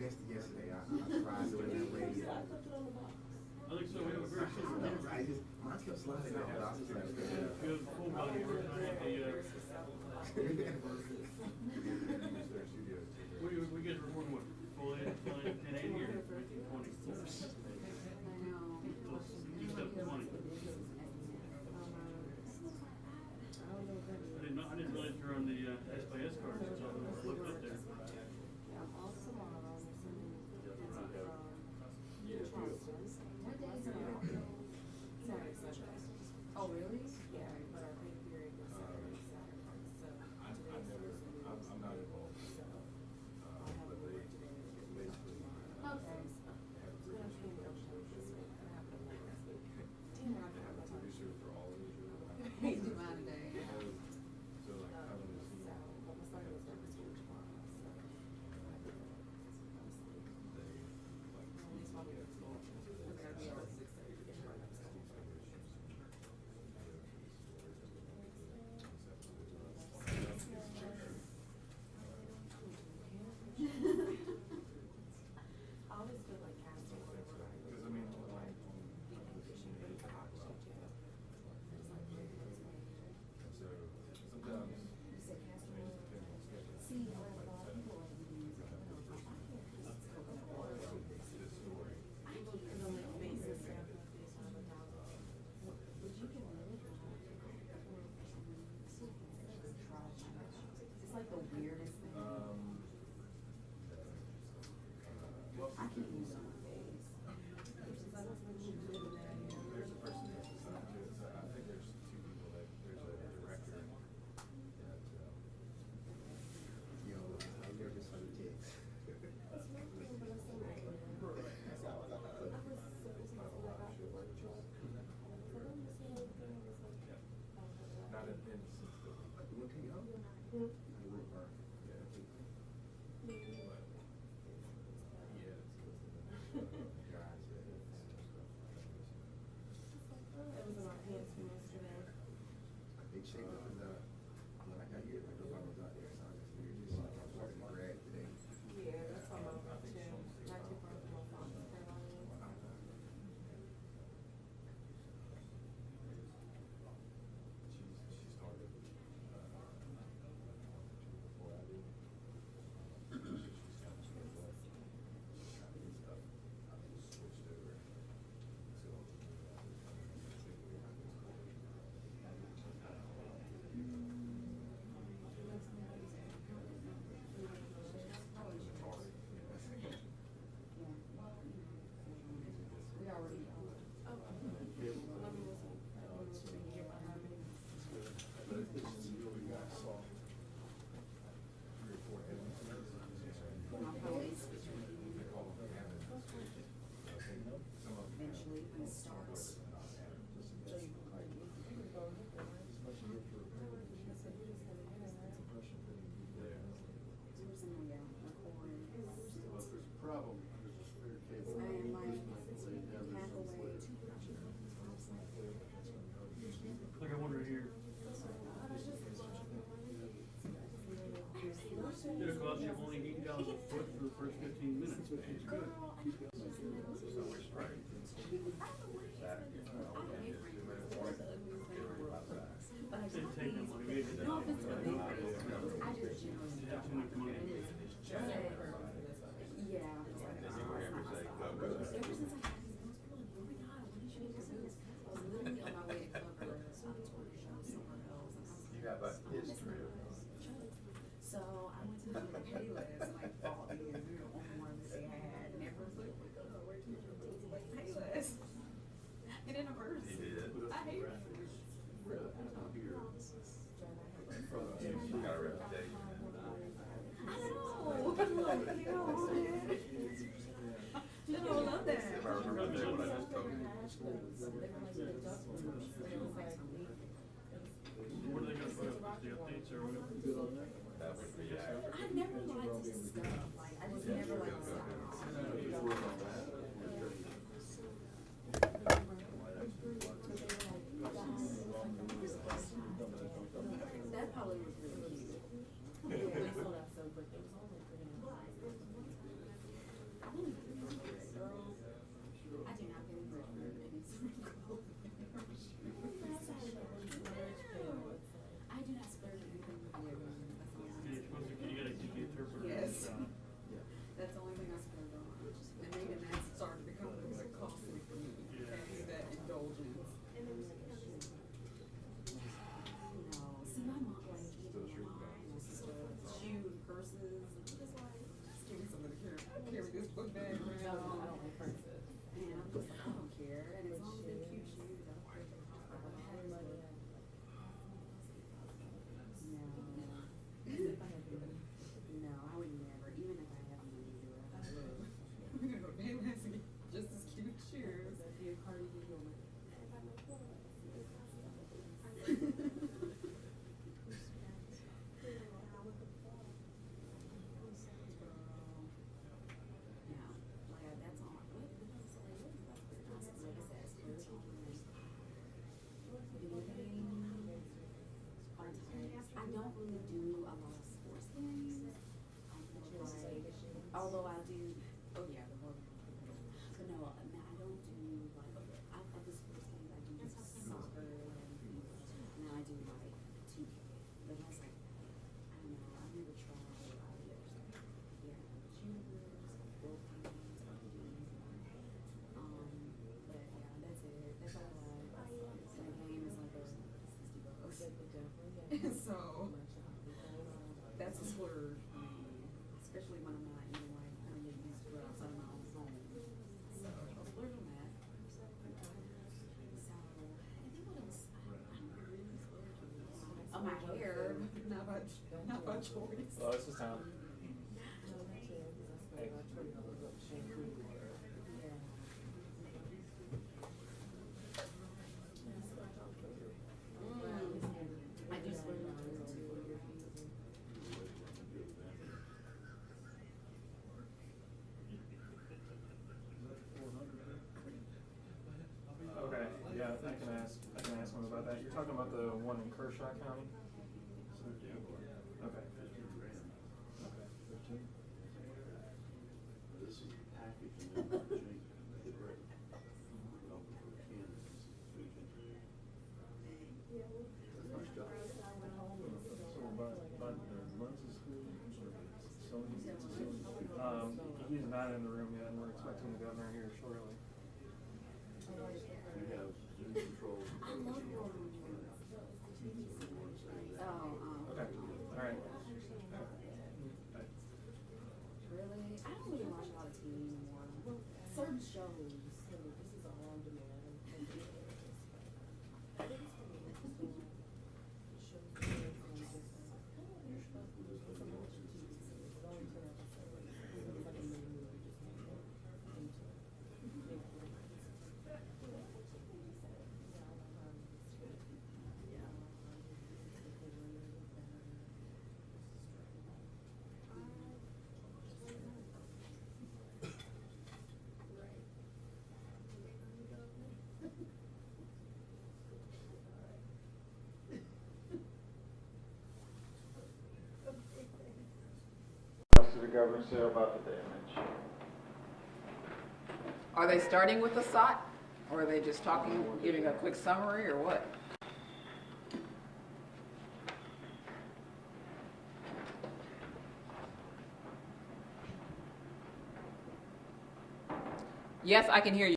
guessed yesterday. I tried doing that way. I think so. We have a very similar one. I just, mine kept sliding out. I was just like, Good full body version. I had the, we get recording what? Full 1080 or 1920? Just up 20. I didn't realize you're on the SBS card, so I looked up there. Oh, really? Yeah, but our pay period was Saturday, so. I'm not involved. But they basically have a producer for all of these. He's doing mine today. So like having this, I always feel like Casualties. because I mean, like, so sometimes, You said I mean, Casualties. it depends on schedule. See, a lot of people like This story. It's like the weirdest thing. Well, I can't use it on my face. there's a person that's assigned to it, so I think there's two people, like, there's a director that, yo, I'm nervous on the text. not in the sense that, You want to take it home? I will, yeah, but he is, guys, It was in our pants from yesterday. They checked up and when I got here, I thought I was out there, so I just figured just like I was working grad today. Yeah, that's on my road too. Not too far from my father's Carolina. she started, before I did. She's kind of sort of like, stuff, I just switched over, so. We already. But if this is really got soft, 3 or 4 elements, My police. they call them habits. Some of them. Eventually, when it starts. Well, if there's a problem, there's a spare cable. I am like Yeah, half away. Like I wonder here. It'll cost you only $80 a foot for the first 15 minutes, man. It's good. So we're straight. That, Didn't take that money. We had to- No, it's really great. I just generally. Yeah, too much money. Yeah. Ever since I had these notes, people like, oh my God, what did you do? I was literally on my way to cover a tour show somewhere else. And I was you got like history of So I went to the Payless and like bought these, you know, only one that they had, and everyone's like, oh my God, where'd you get these? Like Payless. And in a verse. He did. I hate it. You got a reputation. I know. Like, you know, you know, I love that. If I remember that, what I just told you. What are they gonna put up? The updates or whatever? That would be accurate. I never liked this stuff. Like, I just never liked stuff. That probably was really cute. They sold out so quick. It was only $3. do a lot of sports games. Although I do, oh yeah, but no, I don't do like, of the sports games, I do just soccer and then I do like 2K. But that's like, I don't know, I've never tried all the other stuff. Yeah, shooters, both games, but yeah, that's it. That's all I like. So the game is like $60. So that's a splurge for me, especially when I'm not, you know, like kind of getting used to it outside of my own home. So I'll splurge on that. So, and then what else? I don't really splurge on my hair, not my choice. Oh, this is time. Hey. I do splurge on hair too. Okay, yeah, I can ask him about that. You're talking about the one in Kershaw County? Okay. Okay. This is a package and then we're changing it. Over for Ken, this is food. Nice job. So, but Lens is who? He's not in the room yet, and we're expecting the governor here shortly. We have Zoom control. I love your Okay, all right. Really? I don't really watch a lot of TV anymore. Certain shows. What else did the governor say about the damage? Are they starting with the SOT? Or are they just talking, giving a quick summary, or what? Yes, I can hear you.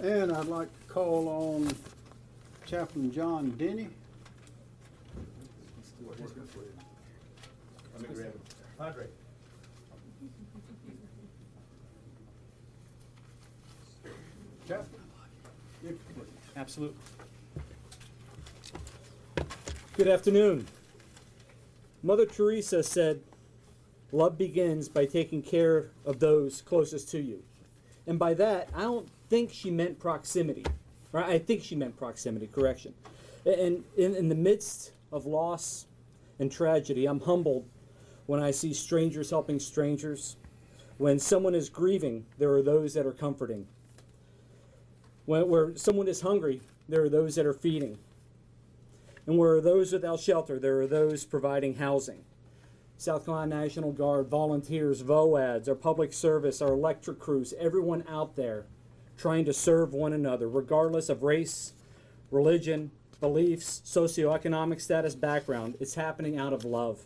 And I'd like to call on Chaplain John Denny. Let me grab it. Padre. Chaplain, if you please. Absolutely. Good afternoon. Mother Teresa said, love begins by taking care of those closest to you. And by that, I don't think she meant proximity. Right? I think she meant proximity, correction. And in the midst of loss and tragedy, I'm humbled when I see strangers helping strangers. When someone is grieving, there are those that are comforting. Where someone is hungry, there are those that are feeding. And where those without shelter, there are those providing housing. South Carolina National Guard, volunteers, VOADs, our public service, our electric crews, everyone out there trying to serve one another, regardless of race, religion, beliefs, socioeconomic status, background. It's happening out of love.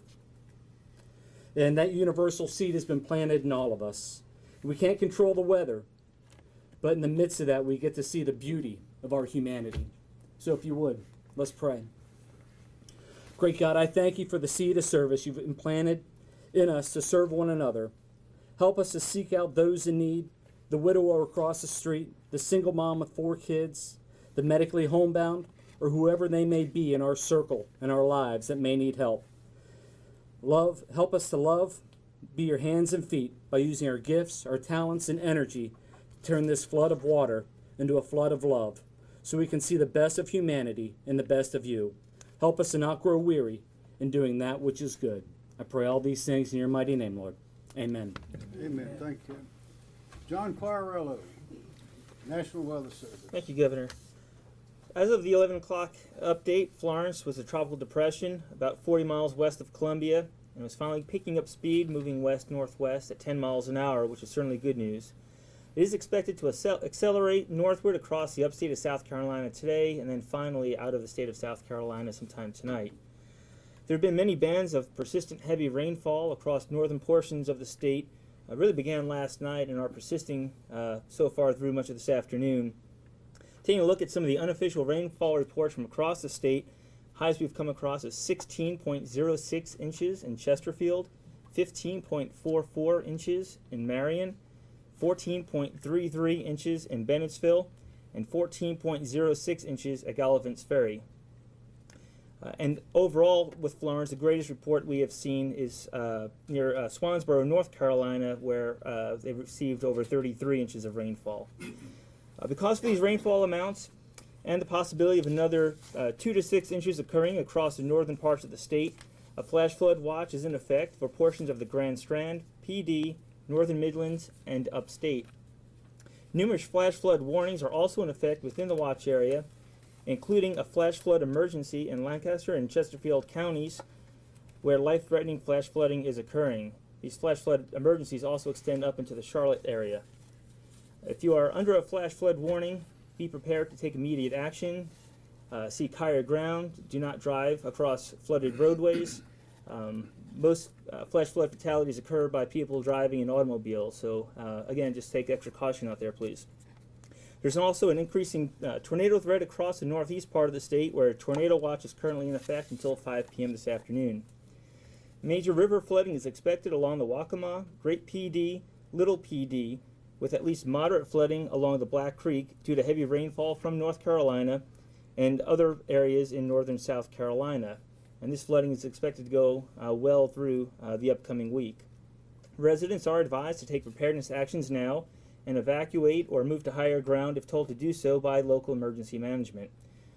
And that universal seed has been planted in all of us. We can't control the weather, but in the midst of that, we get to see the beauty of our humanity. So if you would, let's pray. Great God, I thank you for the seed of service you've implanted in us to serve one another. Help us to seek out those in need, the widower across the street, the single mom with 4 kids, the medically homebound, or whoever they may be in our circle and our lives that may need help. Help us to love, be your hands and feet by using our gifts, our talents, and energy to turn this flood of water into a flood of love so we can see the best of humanity and the best of you. Help us to not grow weary in doing that which is good. I pray all these things in your mighty name, Lord. Amen. Amen. Thank you. John Quirello, National Weather Service. Thank you, Governor. As of the 11 o'clock update, Florence was a tropical depression about 40 miles west of Columbia and was finally picking up speed, moving west-northwest at 10 miles an hour, which is certainly good news. It is expected to accelerate northward across the upstate of South Carolina today and then finally out of the state of South Carolina sometime tonight. There have been many bands of persistent heavy rainfall across northern portions of the state. Really began last night and are persisting so far through much of this afternoon. Taking a look at some of the unofficial rainfall reports from across the state, highs we've come across is 16.06 inches in Chesterfield, 15.44 inches in Marion, 14.33 inches in Bennettsville, and 14.06 inches at Gallivant's Ferry. And overall, with Florence, the greatest report we have seen is near Swansboro, North Carolina, where they received over 33 inches of rainfall. Because of these rainfall amounts and the possibility of another 2 to 6 inches occurring across the northern parts of the state, a flash flood watch is in effect for portions of the Grand Strand, PD, Northern Midlands, and upstate. Numerous flash flood warnings are also in effect within the watch area, including a flash flood emergency in Lancaster and Chesterfield counties where life-threatening flash flooding is occurring. These flash flood emergencies also extend up into the Charlotte area. If you are under a flash flood warning, be prepared to take immediate action. Seek higher ground. Do not drive across flooded roadways. Most flash flood fatalities occur by people driving in automobiles, so again, just take extra caution out there, please. There's also an increasing tornado threat across the northeast part of the state where a tornado watch is currently in effect until 5 p.m. this afternoon. Major river flooding is expected along the Waccamaw, Great PD, Little PD, with at least moderate flooding along the Black Creek due to heavy rainfall from North Carolina and other areas in northern South Carolina. And this flooding is expected to go well through the upcoming week. Residents are advised to take preparedness actions now and evacuate or move to higher ground if told to do so by local emergency management.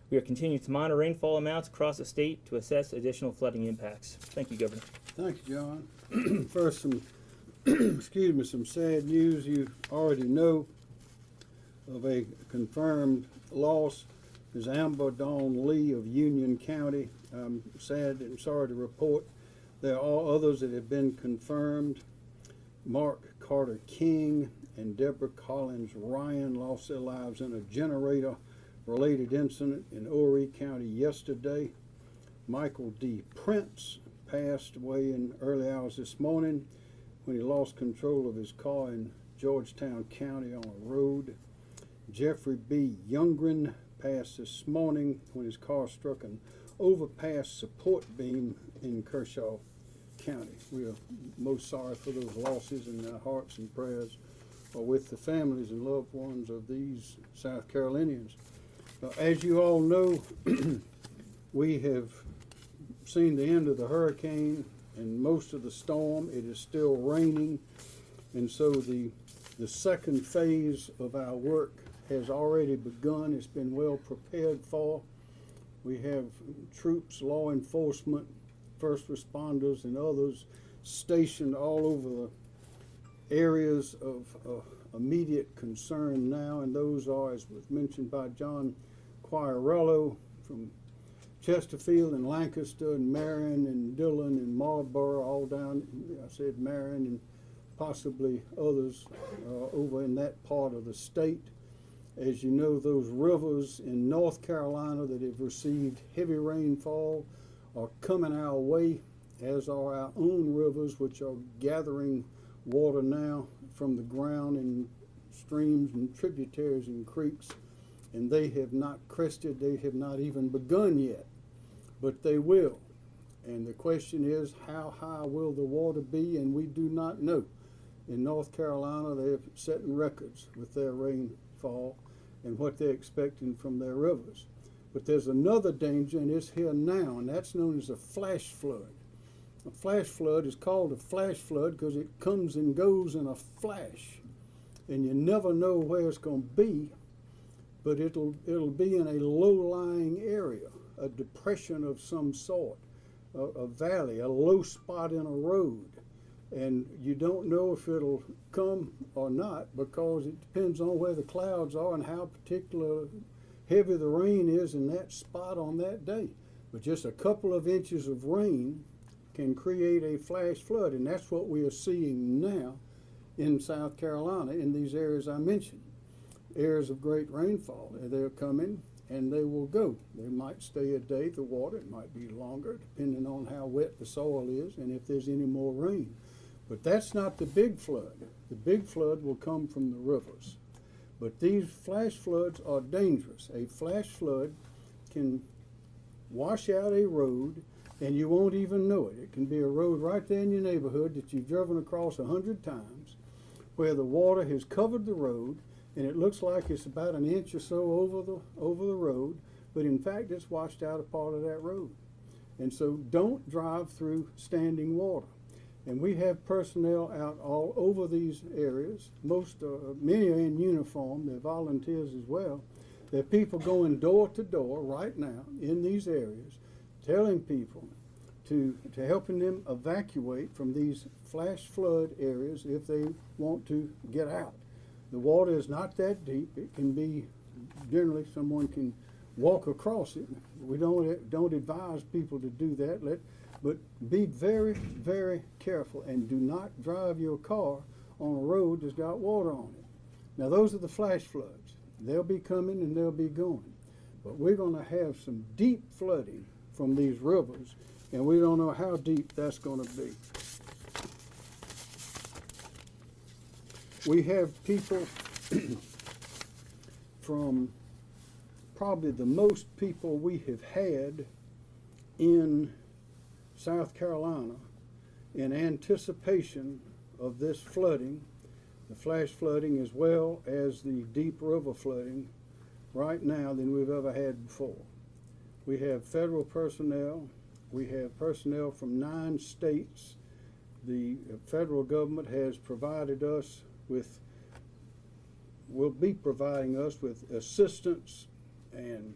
We are continuing to monitor rainfall amounts across the state to assess additional flooding impacts. Thank you, Governor. Thank you, John. First, some sad news. You already know of a confirmed loss is Amber Dawn Lee of Union County. I'm sad and sorry to report there are others that have been confirmed. Mark Carter King and Deborah Collins Ryan lost their lives in a generator-related incident in Horry County yesterday. Michael D. Prince passed away in early hours this morning when he lost control of his car in Georgetown County on a road. Jeffrey B. Youngren passed this morning when his car struck an overpass support beam in Kershaw County. We are most sorry for those losses, and our hearts and prayers are with the families and loved ones of these South Carolinians. As you all know, we have seen the end of the hurricane and most of the storm. It is still raining, and so the second phase of our work has already begun. It's been well prepared for. We have troops, law enforcement, first responders, and others stationed all over the areas of immediate concern now, and those are, as was mentioned by John Quirello, from Chesterfield and Lancaster and Marion and Dillon and Marlboro, all down, I said Marion, and possibly others over in that part of the state. As you know, those rivers in North Carolina that have received heavy rainfall are coming our way, as are our own rivers, which are gathering water now from the ground in streams and tributaries and creeks, and they have not crested, they have not even begun yet, but they will. And the question is, how high will the water be? And we do not know. In North Carolina, they have setting records with their rainfall and what they're expecting from their rivers. But there's another danger, and it's here now, and that's known as a flash flood. A flash flood is called a flash flood because it comes and goes in a flash, and you never know where it's going to be, but it'll be in a low-lying area, a depression of some sort, a valley, a low spot in a road. And you don't know if it'll come or not, because it depends on where the clouds are and how particular heavy the rain is in that spot on that day. But just a couple of inches of rain can create a flash flood, and that's what we are seeing now in South Carolina in these areas I mentioned. Areas of great rainfall. They're coming and they will go. They might stay a day, the water, it might be longer, depending on how wet the soil is and if there's any more rain. But that's not the big flood. The big flood will come from the rivers. But these flash floods are dangerous. A flash flood can wash out a road and you won't even know it. It can be a road right there in your neighborhood that you've driven across 100 times, where the water has covered the road and it looks like it's about an inch or so over the road, but in fact it's washed out a part of that road. And so don't drive through standing water. And we have personnel out all over these areas. Many are in uniform. They're volunteers as well. There are people going door to door right now in these areas, telling people to helping them evacuate from these flash flood areas if they want to get out. The water is not that deep. It can be, generally someone can walk across it. We don't advise people to do that. But be very, very careful and do not drive your car on a road that's got water on it. Now those are the flash floods. They'll be coming and they'll be going. But we're going to have some deep flooding from these rivers, and we don't know how deep that's going to be. We have people from probably the most people we have had in South Carolina in anticipation of this flooding, the flash flooding as well as the deep river flooding right now than we've ever had before. We have federal personnel. We have personnel from 9 states. The federal government has provided us with, will be providing us with assistance and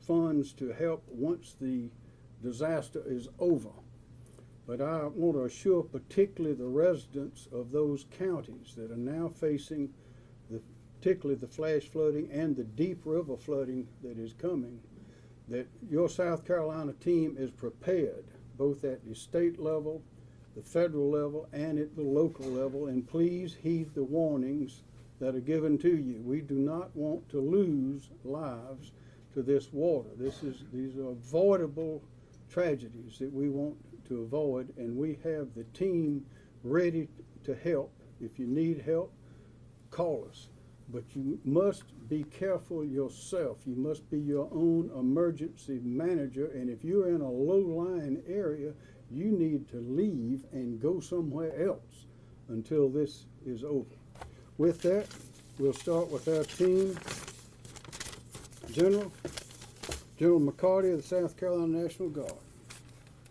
funds to help once the disaster is over. But I want to assure particularly the residents of those counties that are now facing particularly the flash flooding and the deep river flooding that is coming, that your South Carolina team is prepared both at the state level, the federal level, and at the local level, and please heed the warnings that are given to you. We do not want to lose lives to this water. These are avoidable tragedies that we want to avoid, and we have the team ready to help. If you need help, call us. but you must be careful yourself. You must be your own emergency manager, and if you're in a low-lying area, you need to leave and go somewhere else until this is over. With that, we'll start with our team. General McCarty of the South Carolina National Guard.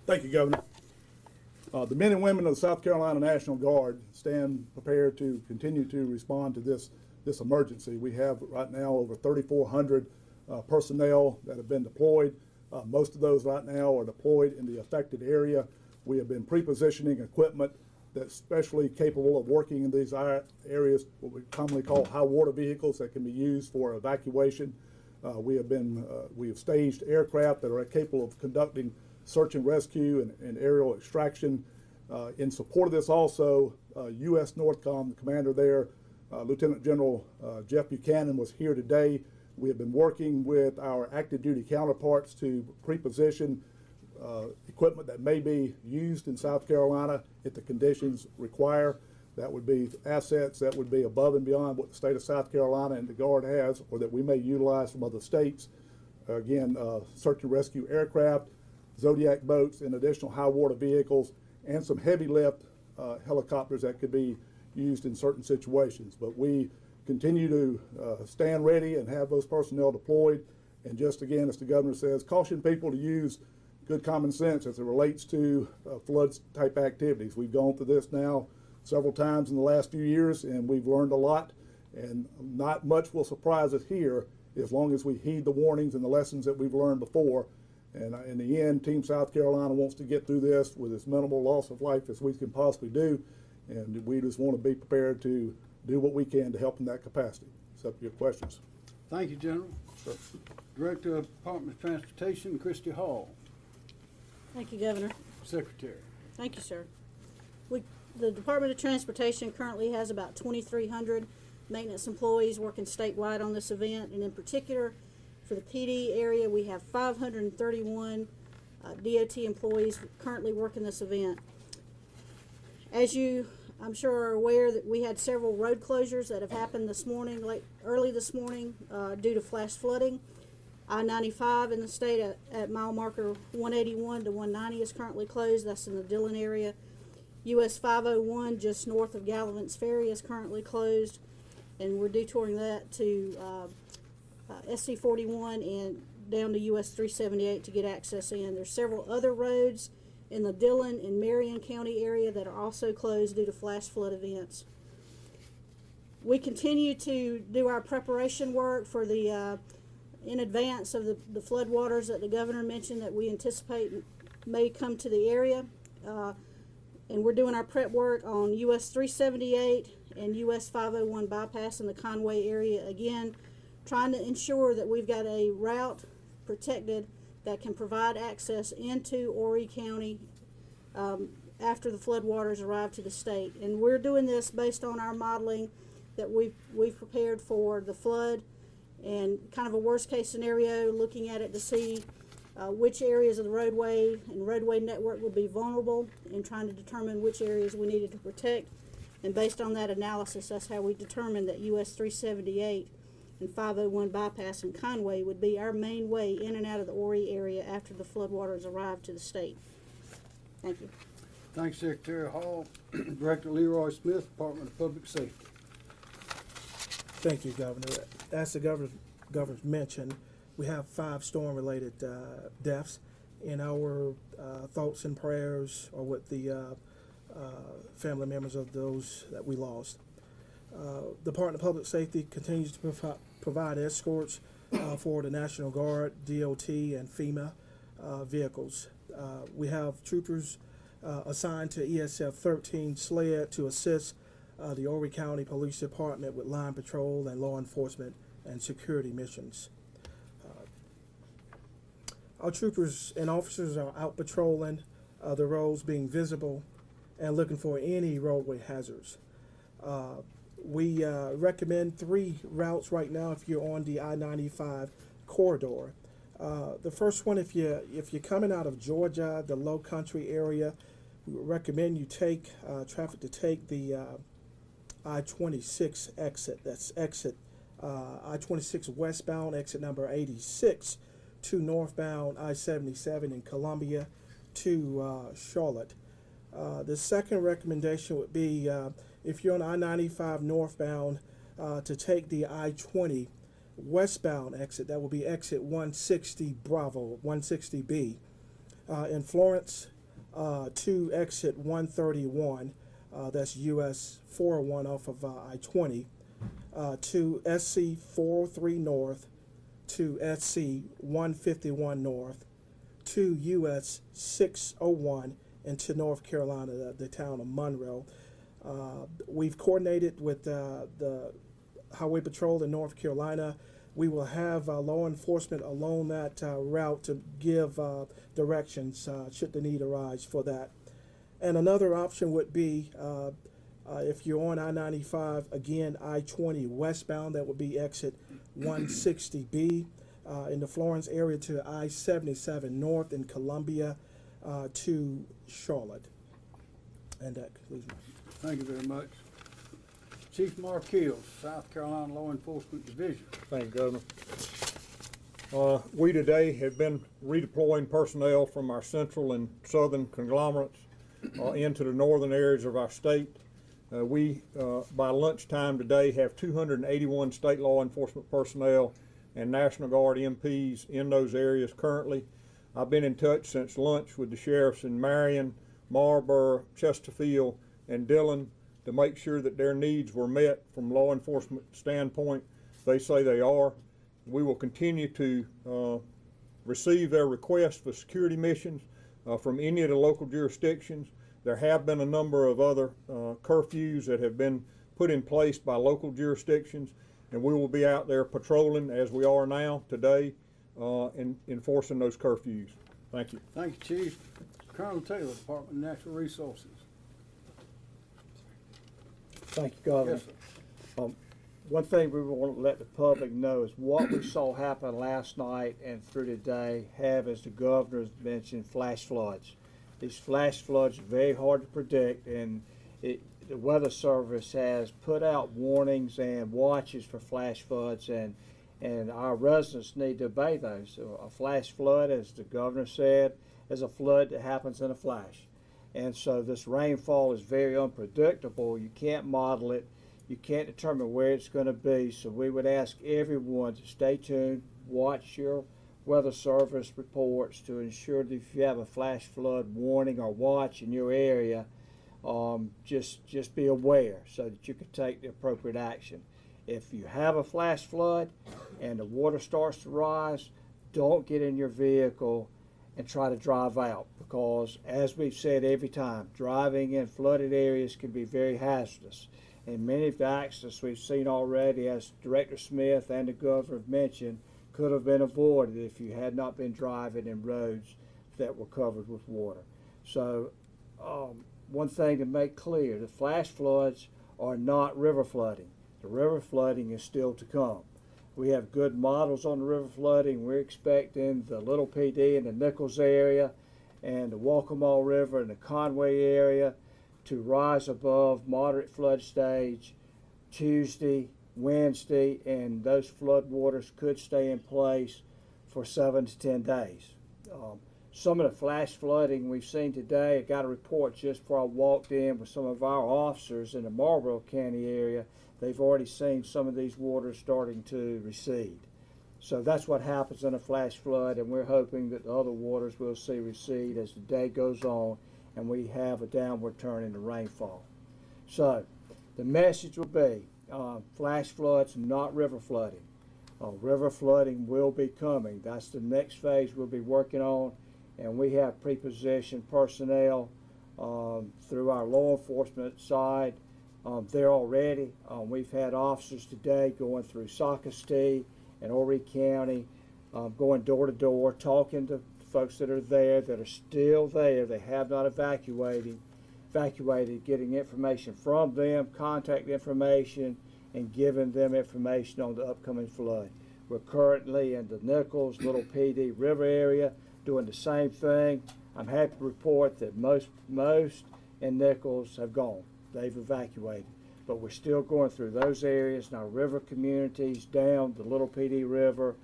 Thank you, Governor. The men and women of the South Carolina National Guard stand prepared to continue to respond to this emergency. We have right now over 3,400 personnel that have been deployed. Most of those right now are deployed in the affected area. We have been pre-positioning equipment that's specially capable of working in these areas, what we commonly call high water vehicles that can be used for evacuation. We have staged aircraft that are capable of conducting search and rescue and aerial extraction. In support of this also, U.S. NORTHCOM, the commander there, Lieutenant General Jeff Buchanan, was here today. We have been working with our active duty counterparts to pre-position equipment that may be used in South Carolina if the conditions require. That would be assets that would be above and beyond what the state of South Carolina and the Guard has, or that we may utilize from other states. Again, search and rescue aircraft, Zodiac boats, and additional high water vehicles, and some heavy lift helicopters that could be used in certain situations. But we continue to stand ready and have those personnel deployed. And just again, as the governor says, caution people to use good common sense as it relates to flood type activities. We've gone through this now several times in the last few years, and we've learned a lot, and not much will surprise us here as long as we heed the warnings and the lessons that we've learned before. And in the end, Team South Carolina wants to get through this with as minimal loss of life as we can possibly do, and we just want to be prepared to do what we can to help in that capacity. It's up to your questions. Thank you, General. Sure. Director of Department of Transportation, Christy Hall. Thank you, Governor. Secretary. Thank you, sir. The Department of Transportation currently has about 2,300 maintenance employees working statewide on this event, and in particular, for the PD area, we have 531 DOT employees currently working this event. As you, I'm sure, are aware that we had several road closures that have happened this morning, early this morning, due to flash flooding. I-95 in the state at mile marker 181 to 190 is currently closed. That's in the Dillon area. US 501 just north of Gallivant's Ferry is currently closed, and we're detouring that to SC 41 and down to US 378 to get access in. There's several other roads in the Dillon and Marion County area that are also closed due to flash flood events. We continue to do our preparation work for the in advance of the flood waters that the governor mentioned that we anticipate may come to the area. And we're doing our prep work on US 378 and US 501 bypass in the Conway area, again, trying to ensure that we've got a route protected that can provide access into Horry County after the floodwaters arrive to the state. And we're doing this based on our modeling that we've prepared for the flood and kind of a worst case scenario, looking at it to see which areas of the roadway and roadway network would be vulnerable, and trying to determine which areas we needed to protect. And based on that analysis, that's how we determined that US 378 and 501 bypass in Conway would be our main way in and out of the Horry area after the floodwaters arrive to the state. Thank you. Thanks, Secretary Hall. Director Leroy Smith, Department of Public Safety. Thank you, Governor. As the Governor mentioned, we have 5 storm-related deaths, and our thoughts and prayers are with the family members of those that we lost. The Department of Public Safety continues to provide escorts for the National Guard, DOT, and FEMA vehicles. We have troopers assigned to ESF 13 SLED to assist the Horry County Police Department with line patrol and law enforcement and security missions. Our troopers and officers are out patrolling the roads, being visible and looking for any roadway hazards. We recommend 3 routes right now if you're on the I-95 corridor. The first one, if you're coming out of Georgia, the Low Country area, we would recommend you take traffic to take the I-26 exit. That's exit I-26 westbound, exit number 86, to northbound I-77 in Columbia to Charlotte. The second recommendation would be if you're on I-95 northbound to take the I-20 westbound exit. That will be exit 160 Bravo, 160B. In Florence to exit 131, that's US 401 off of I-20, to SC 403 North, to SC 151 North, to US 601, and to North Carolina, the town of Monroe. We've coordinated with the Highway Patrol in North Carolina. We will have law enforcement along that route to give directions should the need arise for that. And another option would be if you're on I-95, again, I-20 westbound, that would be exit 160B in the Florence area to I-77 north in Columbia to Charlotte. And that concludes my. Thank you very much. Chief Markell, South Carolina Law Enforcement Division. Thank you, Governor. We today have been redeploying personnel from our central and southern conglomerates into the northern areas of our state. We, by lunchtime today, have 281 state law enforcement personnel and National Guard MPs in those areas currently. I've been in touch since lunch with the sheriffs in Marion, Marlboro, Chesterfield, and Dillon to make sure that their needs were met from law enforcement standpoint. They say they are. We will continue to receive their requests for security missions from any of the local jurisdictions. There have been a number of other curfews that have been put in place by local jurisdictions, and we will be out there patrolling as we are now today and enforcing those curfews. Thank you. Thank you, Chief. Colonel Taylor, Department of Natural Resources. Thank you, Governor. Yes, sir. One thing we want to let the public know is what we saw happen last night and through today have, as the Governor mentioned, flash floods. These flash floods are very hard to predict, and the Weather Service has put out warnings and watches for flash floods, and our residents need to obey those. So a flash flood, as the Governor said, is a flood that happens in a flash. And so this rainfall is very unpredictable. You can't model it. You can't determine where it's going to be. So we would ask everyone to stay tuned, watch your Weather Service reports to ensure that if you have a flash flood warning or watch in your area, just be aware so that you can take the appropriate action. If you have a flash flood and the water starts to rise, don't get in your vehicle and try to drive out, because as we've said every time, driving in flooded areas can be very hazardous. And many of the accidents we've seen already, as Director Smith and the Governor have mentioned, could have been avoided if you had not been driving in roads that were covered with water. So one thing to make clear, the flash floods are not river flooding. The river flooding is still to come. We have good models on the river flooding. We're expecting the Little PD in the Nichols area and the Waccamaw River and the Conway area to rise above moderate flood stage Tuesday, Wednesday, and those flood waters could stay in place for 7 to 10 days. Some of the flash flooding we've seen today, I got a report just before I walked in with some of our officers in the Marlboro County area. They've already seen some of these waters starting to recede. So that's what happens in a flash flood, and we're hoping that the other waters will see recede as the day goes on and we have a downward turn in the rainfall. So the message will be flash floods, not river flooding. River flooding will be coming. That's the next phase we'll be working on, and we have pre-positioned personnel through our law enforcement side. They're already. We've had officers today going through Socastee and Horry County, going door to door, talking to folks that are there, that are still there. They have not evacuated, getting information from them, contact information, and giving them information on the upcoming flood. We're currently in the Nichols, Little PD River area doing the same thing. I'm happy to report that most in Nichols have gone. They've evacuated. but we're still going through those areas in our river communities, down the Little PD River,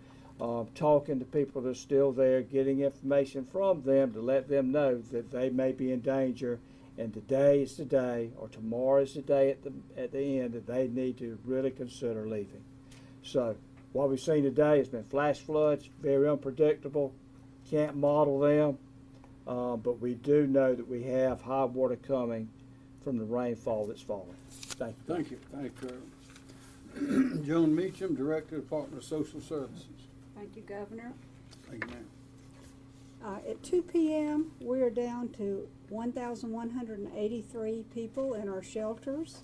talking to people that are still there, getting information from them to let them know that they may be in danger, and today is the day, or tomorrow is the day at the end that they need to really consider leaving. So what we've seen today has been flash floods, very unpredictable, can't model them, but we do know that we have high water coming from the rainfall that's falling. Thank you. Thank you. Thank you. Joan Meacham, Director, Department of Social Services. Thank you, Governor. Thank you, ma'am. At 2 p.m., we are down to 1,183 people in our shelters.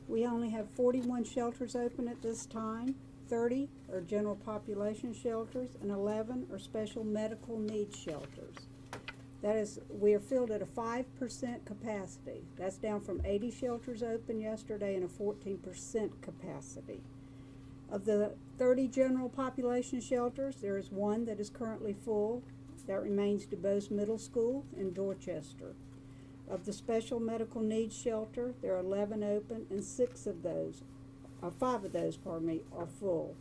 We only have 41 shelters open at this time. 30 are general population shelters, and 11 are special medical needs shelters. That is, we are filled at a 5% capacity. That's down from 80 shelters open yesterday and a 14% capacity. Of the 30 general population shelters, there is one that is currently full. That remains DuBose Middle School in Dorchester. Of the special medical needs shelter, there are 11 open, and 5 of those, are full.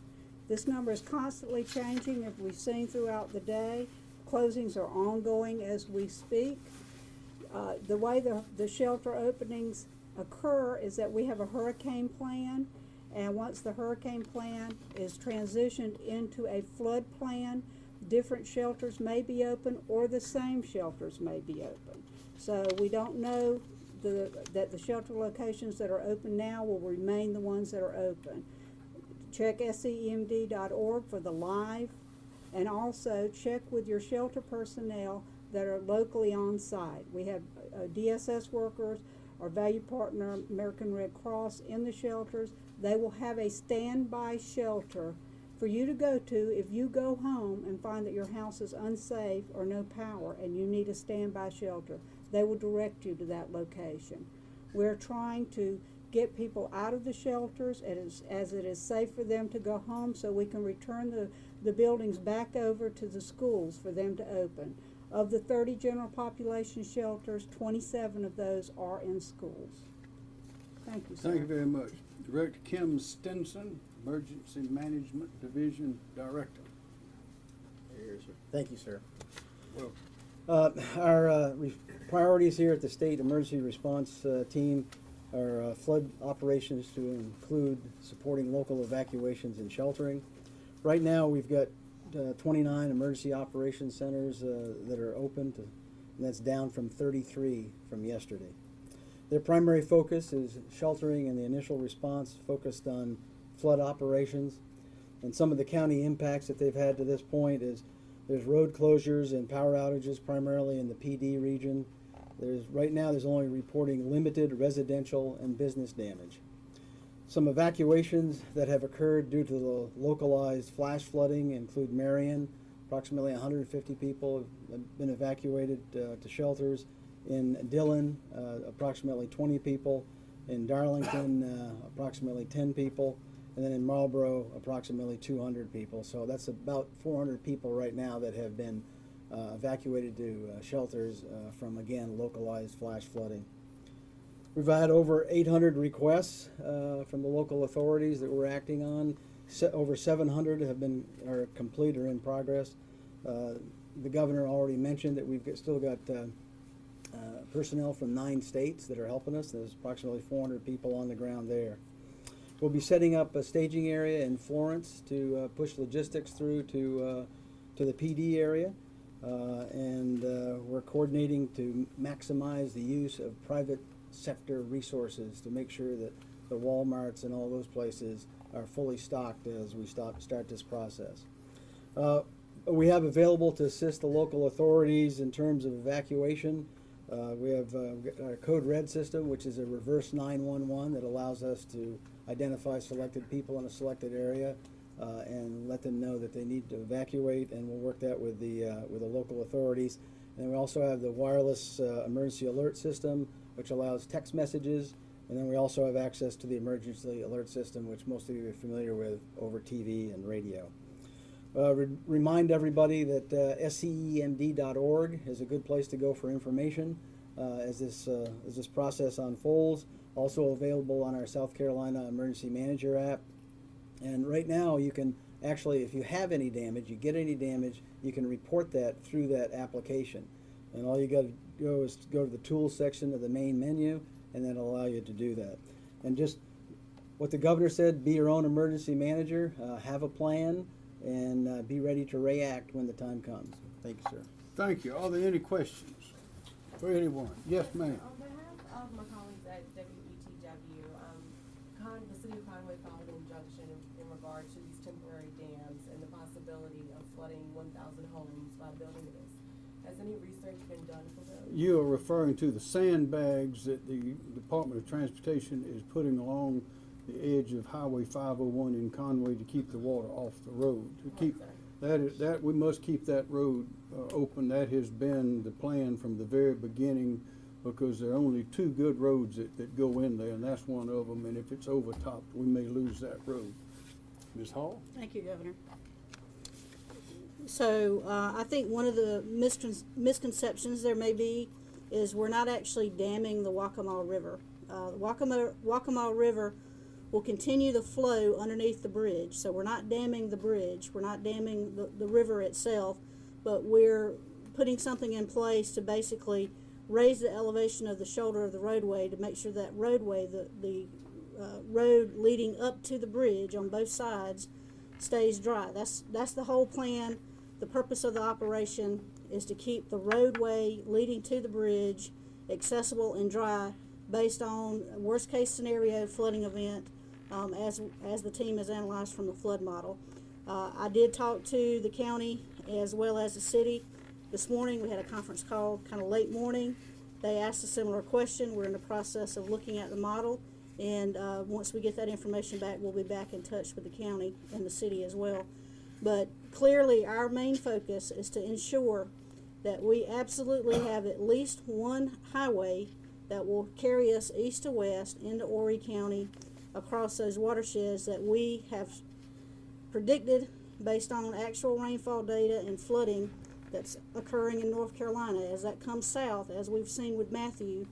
This number is constantly changing, as we've seen throughout the day. Closings are ongoing as we speak. The way the shelter openings occur is that we have a hurricane plan, and once the hurricane plan is transitioned into a flood plan, different shelters may be open or the same shelters may be open. So we don't know that the shelter locations that are open now will remain the ones that are open. Check SEMD.org for the live, and also check with your shelter personnel that are locally on site. We have DSS workers, our value partner American Red Cross in the shelters. They will have a standby shelter for you to go to if you go home and find that your house is unsafe or no power and you need a standby shelter. They will direct you to that location. We're trying to get people out of the shelters as it is safe for them to go home, so we can return the buildings back over to the schools for them to open. Of the 30 general population shelters, 27 of those are in schools. Thank you, sir. Thank you very much. Director Kim Stinson, Emergency Management Division Director. Here, sir. Thank you, sir. Well, Our priorities here at the State Emergency Response Team are flood operations to include supporting local evacuations and sheltering. Right now, we've got 29 emergency operations centers that are open, and that's down from 33 from yesterday. Their primary focus is sheltering, and the initial response focused on flood operations. And some of the county impacts that they've had to this point is there's road closures and power outages primarily in the PD region. Right now there's only reporting limited residential and business damage. Some evacuations that have occurred due to the localized flash flooding include Marion. Approximately 150 people have been evacuated to shelters. In Dillon, approximately 20 people. In Darlington, approximately 10 people. And then in Marlboro, approximately 200 people. So that's about 400 people right now that have been evacuated to shelters from, again, localized flash flooding. We've had over 800 requests from the local authorities that we're acting on. Over 700 are complete or in progress. The governor already mentioned that we've still got personnel from 9 states that are helping us. There's approximately 400 people on the ground there. We'll be setting up a staging area in Florence to push logistics through to the PD area. And we're coordinating to maximize the use of private sector resources to make sure that the Walmarts and all those places are fully stocked as we start this process. We have available to assist the local authorities in terms of evacuation. We have our Code Red system, which is a reverse 911 that allows us to identify selected people in a selected area and let them know that they need to evacuate, and we'll work that with the local authorities. And we also have the wireless emergency alert system, which allows text messages, and then we also have access to the emergency alert system, which most of you are familiar with over TV and radio. Remind everybody that SCEMD.org is a good place to go for information as this process unfolds. Also available on our South Carolina Emergency Manager app. And right now you can actually, if you have any damage, you get any damage, you can report that through that application. And all you got to go is to go to the tools section of the main menu, and then it'll allow you to do that. And just what the governor said, be your own emergency manager, have a plan, and be ready to react when the time comes. Thank you, sir. Thank you. Are there any questions for anyone? Yes, ma'am. On behalf of my colleagues at WETW, the City of Conway filed an injunction in regard to these temporary dams and the possibility of flooding 1,000 homes by building this. Has any research been done for those? You are referring to the sandbags that the Department of Transportation is putting along the edge of Highway 501 in Conway to keep the water off the road. To keep that we must keep that road open. That has been the plan from the very beginning, because there are only two good roads that go in there, and that's one of them. And if it's overtopped, we may lose that road. Ms. Hall? Thank you, Governor. So I think one of the misconceptions there may be is we're not actually damming the Waccamaw River. The Waccamaw River will continue to flow underneath the bridge. So we're not damming the bridge. We're not damming the river itself, but we're putting something in place to basically raise the elevation of the shoulder of the roadway to make sure that roadway, the road leading up to the bridge on both sides, stays dry. That's the whole plan. The purpose of the operation is to keep the roadway leading to the bridge accessible and dry based on a worst case scenario flooding event, as the team has analyzed from the flood model. I did talk to the county as well as the city this morning. We had a conference call kind of late morning. They asked a similar question. We're in the process of looking at the model, and once we get that information back, we'll be back in touch with the county and the city as well. But clearly our main focus is to ensure that we absolutely have at least one highway that will carry us east to west into Horry County across those watersheds that we have predicted based on actual rainfall data and flooding that's occurring in North Carolina. As that comes south, as we've seen with Matthew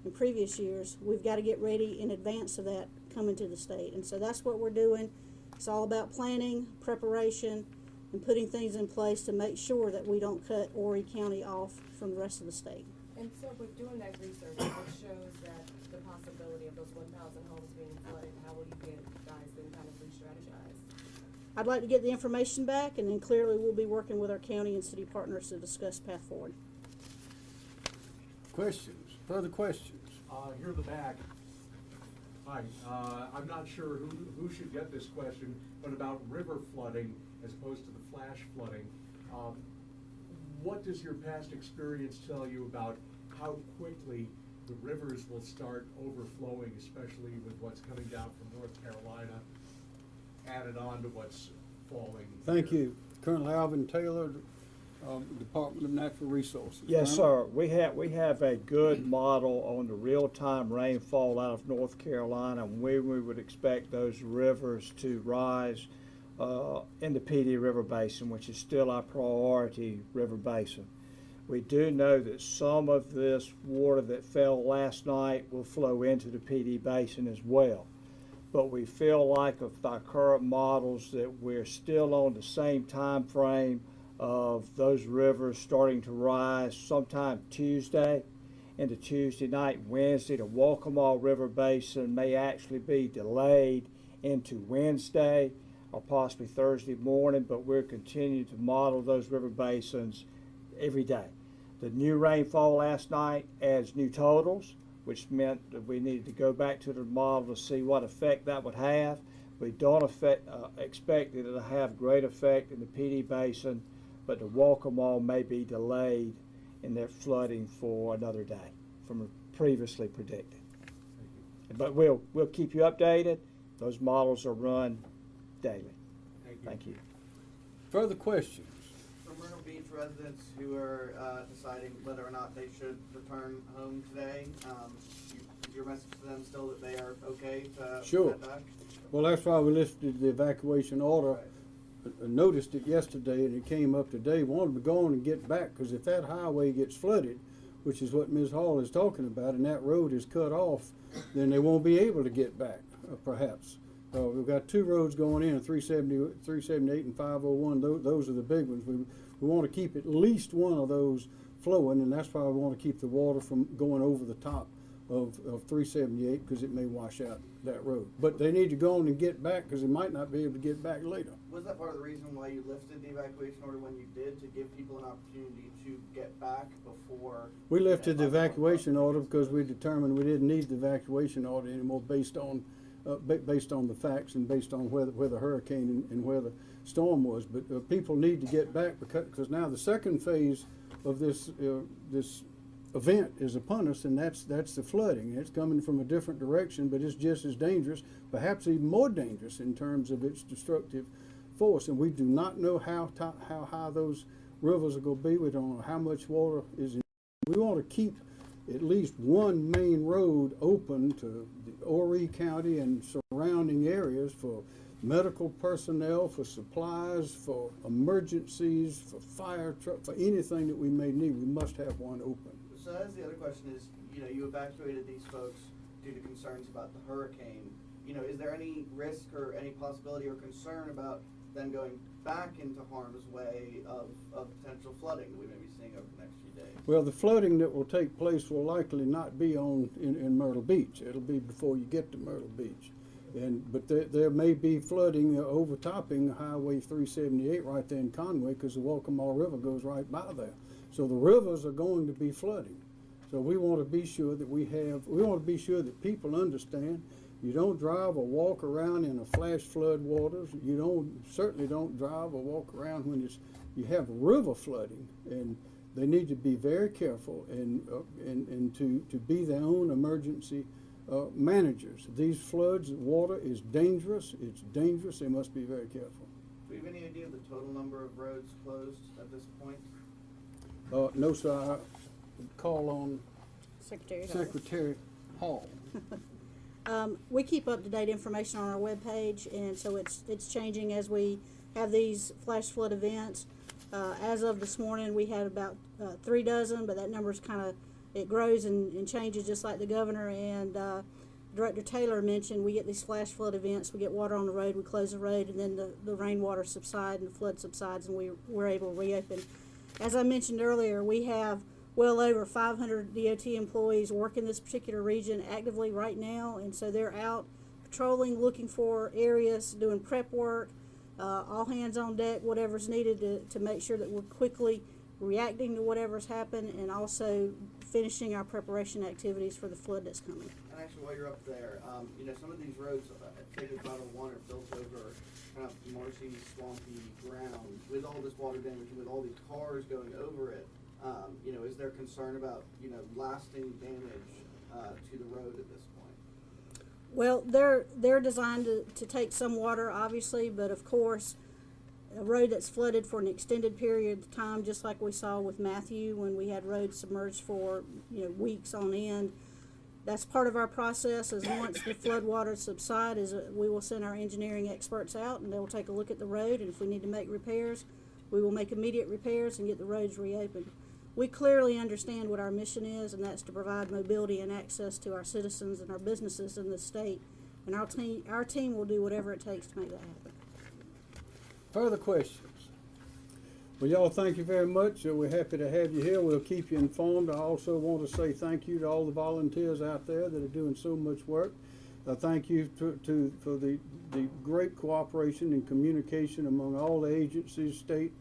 in previous years, we've got to get ready in advance of that coming to the state. And so that's what we're doing. It's all about planning, preparation, and putting things in place to make sure that we don't cut Horry County off from the rest of the state. And so with doing that research, it shows that the possibility of those 1,000 homes being flooded, how will you get guys then kind of re-strategize? I'd like to get the information back, and then clearly we'll be working with our county and city partners to discuss path forward. Questions? Further questions? Here in the back. Hi. I'm not sure who should get this question, but about river flooding as opposed to the flash flooding. What does your past experience tell you about how quickly the rivers will start overflowing, especially with what's coming down from North Carolina, added on to what's falling? Thank you. Colonel Alvin Taylor, Department of Natural Resources. Yes, Colonel? sir. We have a good model on the real-time rainfall out of North Carolina, and we would expect those rivers to rise in the PD River Basin, which is still our priority river basin. We do know that some of this water that fell last night will flow into the PD Basin as well. But we feel like with our current models that we're still on the same time frame of those rivers starting to rise sometime Tuesday into Tuesday night, Wednesday. The Waccamaw River Basin may actually be delayed into Wednesday or possibly Thursday morning, but we're continuing to model those river basins every day. The new rainfall last night adds new totals, which meant that we needed to go back to the model to see what effect that would have. We don't expect it to have great effect in the PD Basin, but the Waccamaw may be delayed in their flooding for another day from previously predicted. But we'll keep you updated. Those models are run daily. Thank you. Further questions? For Myrtle Beach residents who are deciding whether or not they should return home today, your message to them still that they are okay to Sure. head back? Well, that's why we listed the evacuation order. I noticed it yesterday and it came up today. Wanted to go on and get back, because if that highway gets flooded, which is what Ms. Hall is talking about, and that road is cut off, then they won't be able to get back, perhaps. We've got two roads going in, 378 and 501. Those are the big ones. We want to keep at least one of those flowing, and that's why we want to keep the water from going over the top of 378, because it may wash out that road. But they need to go on and get back, because they might not be able to get back later. Was that part of the reason why you lifted the evacuation order when you did, to give people an opportunity to get back before? We lifted the evacuation order because we determined we didn't need the evacuation order anymore, based on the facts and based on where the hurricane and where the storm was. But people need to get back, because now the second phase of this event is upon us, and that's the flooding. It's coming from a different direction, but it's just as dangerous, perhaps even more dangerous in terms of its destructive force. And we do not know how high those rivers are going to be. We don't know how much water is in. We want to keep at least one main road open to the Horry County and surrounding areas for medical personnel, for supplies, for emergencies, for fire truck, for anything that we may need. We must have one open. So that's the other question is, you evacuated these folks due to concerns about the hurricane. Is there any risk or any possibility or concern about them going back into harm's way of potential flooding that we may be seeing over the next few days? Well, the flooding that will take place will likely not be in Myrtle Beach. It'll be before you get to Myrtle Beach. But there may be flooding overtopping Highway 378 right there in Conway, because the Walkamaw River goes right by there. So the rivers are going to be flooding. So we want to be sure that we want to be sure that people understand you don't drive or walk around in a flash flood waters. You certainly don't drive or walk around when you have river flooding, and they need to be very careful and to be their own emergency managers. These floods, water is dangerous. It's dangerous. They must be very careful. Do you have any idea of the total number of roads closed at this point? No, sir. I would call on Secretary Hall. We keep up-to-date information on our webpage, and so it's changing as we have these flash flood events. As of this morning, we had about 3 dozen, but that number's it grows and changes, just like the governor and Director Taylor mentioned. We get these flash flood events, we get water on the road, we close the road, and then the rainwater subsides and the flood subsides, and we're able to reopen. As I mentioned earlier, we have well over 500 DOT employees working this particular region actively right now, and so they're out patrolling, looking for areas, doing prep work, all hands on deck, whatever's needed to make sure that we're quickly reacting to whatever's happened, and also finishing our preparation activities for the flood that's coming. And actually, while you're up there, some of these roads, take us 501, are built over kind of marshy, swampy ground. With all this water damage and with all these cars going over it, is there concern about, lasting damage to the road at this point? Well, they're designed to take some water, obviously, but of course, a road that's flooded for an extended period of time, just like we saw with Matthew when we had roads submerged for weeks on end. That's part of our process. Is once the flood water subsides, we will send our engineering experts out, and they will take a look at the road, and if we need to make repairs, we will make immediate repairs and get the roads reopened. We clearly understand what our mission is, and that's to provide mobility and access to our citizens and our businesses in the state. And our team will do whatever it takes to make that happen. Further questions? Well, y'all, thank you very much. We're happy to have you here. We'll keep you informed. I also want to say thank you to all the volunteers out there that are doing so much work. Thank you for the great cooperation and communication among all the agencies, state,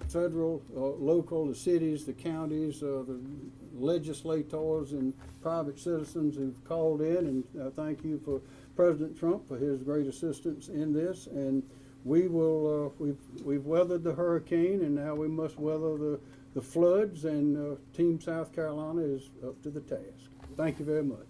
federal, local, the cities, the counties, the legislators and private citizens who've called in, and thank you for President Trump for his great assistance in this. And we will, we've weathered the hurricane, and now we must weather the floods, and Team South Carolina is up to the task. Thank you very much.